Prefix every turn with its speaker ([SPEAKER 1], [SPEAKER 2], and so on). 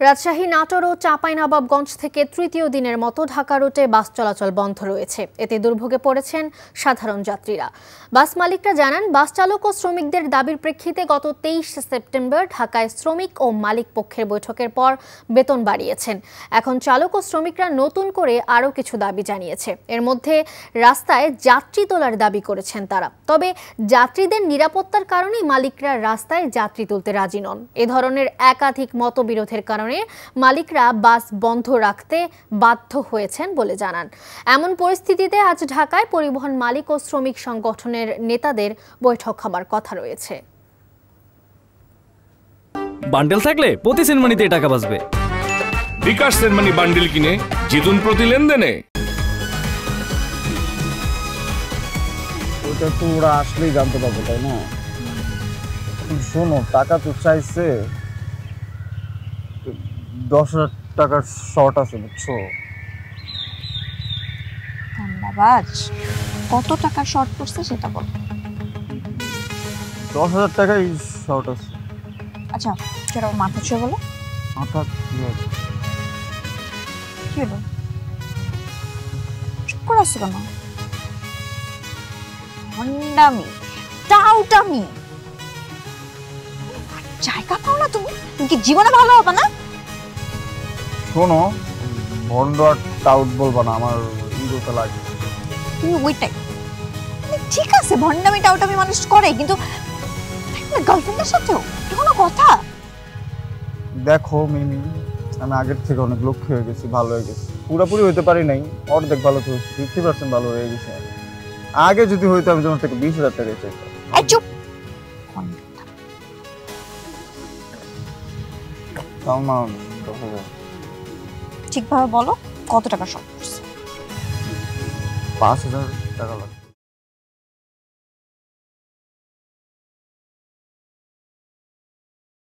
[SPEAKER 1] রাজশাহী, নাটোর ও চাঁপাইনবাবগঞ্জ থেকে তৃতীয় দিনের মতো ঢাকা রুটে বাস চলাচল বন্ধ রয়েছে। এতে দুর্ভোগে পড়েছেন সাধারণ যাত্রীরা। বাস মালিকরা জানান, বাস চালক ও শ্রমিকদের দাবির প্রেক্ষিতে গত 23 সেপ্টেম্বর ঢাকায় শ্রমিক ও মালিক পক্ষের বৈঠকের পর বেতন বাড়িয়েছেন। এখন চালক ও শ্রমিকরা নতুন করে আরও কিছু দাবি জানিয়েছে। এর মধ্যে রাস্তায় যাত্রী তোলার দাবি করেছেন তারা। তবে যাত্রীদের নিরাপত্তার কারণে মালিকরা রাস্তায় যাত্রী তুলতে রাজি নন। এ ধরনের একাধিক মতবিরোধের কারণে মালিকরা বাস বন্ধ রাখতে বাধ্য হয়েছেন বলে জানান। এমন পরিস্থিতিতে আজ ঢাকায় পরিবহন মালিক ও শ্রমিক সংগঠনের নেতাদের বৈঠক হবার কথা রয়েছে।
[SPEAKER 2] বান্ডেল থাকলে প্রতি সেনমানিতে টাকা বাঁচবে।
[SPEAKER 3] বিকাশ সেনমানি বান্ডেল কিনে জিতুন প্রতি লেনদেনে।
[SPEAKER 4] ওটা তো ওরা আসলেই জানতে পারবো, তাই না? শোনো, টাকা তো চাইছে, 10,000 টাকার শর্ট আছে, বুঝছো?
[SPEAKER 5] ধন্যবাদ। কত টাকার শর্ট পড়ছে সেটা বল।
[SPEAKER 4] 10,000 টাকাই শর্ট আছে।
[SPEAKER 5] আচ্ছা, সেটা মাথা ছুঁয়ে বলো।
[SPEAKER 4] মাথা কি হবে?
[SPEAKER 5] কি হলো? চুপ করে আসছো কেন? হন্ডামি, টাউটামি, জায়গা পাও না তুমি? তুমি কি জীবনে ভালো হবে না?
[SPEAKER 4] শোনো, ভন্ড আর টাউট বলবা না, আমার ইগোতে লাগে।
[SPEAKER 5] তুমি ওইটাই ঠিক আছে, ভন্ডামি টাউটামি মানুষ করে, কিন্তু গার্লফ্রেন্ডের সাথেও কোনো কথা।
[SPEAKER 4] দেখো মিমি, আমি আগের থেকে অনেক লক্ষ্য হয়ে গেছি, ভালো হয়ে গেছি। পুরোপুরি হইতে পারি নাই, অর্ধেক ভালো তো 50% ভালো হয়ে গেছে। আগে যদি হইতো আমি তোমার থেকে 20,000 টাকা চাইতাম।
[SPEAKER 5] চুপ। ঠিকভাবে বলো, কত টাকা শর্ট পড়ছে?
[SPEAKER 4] 5,000 টাকা লাগবে।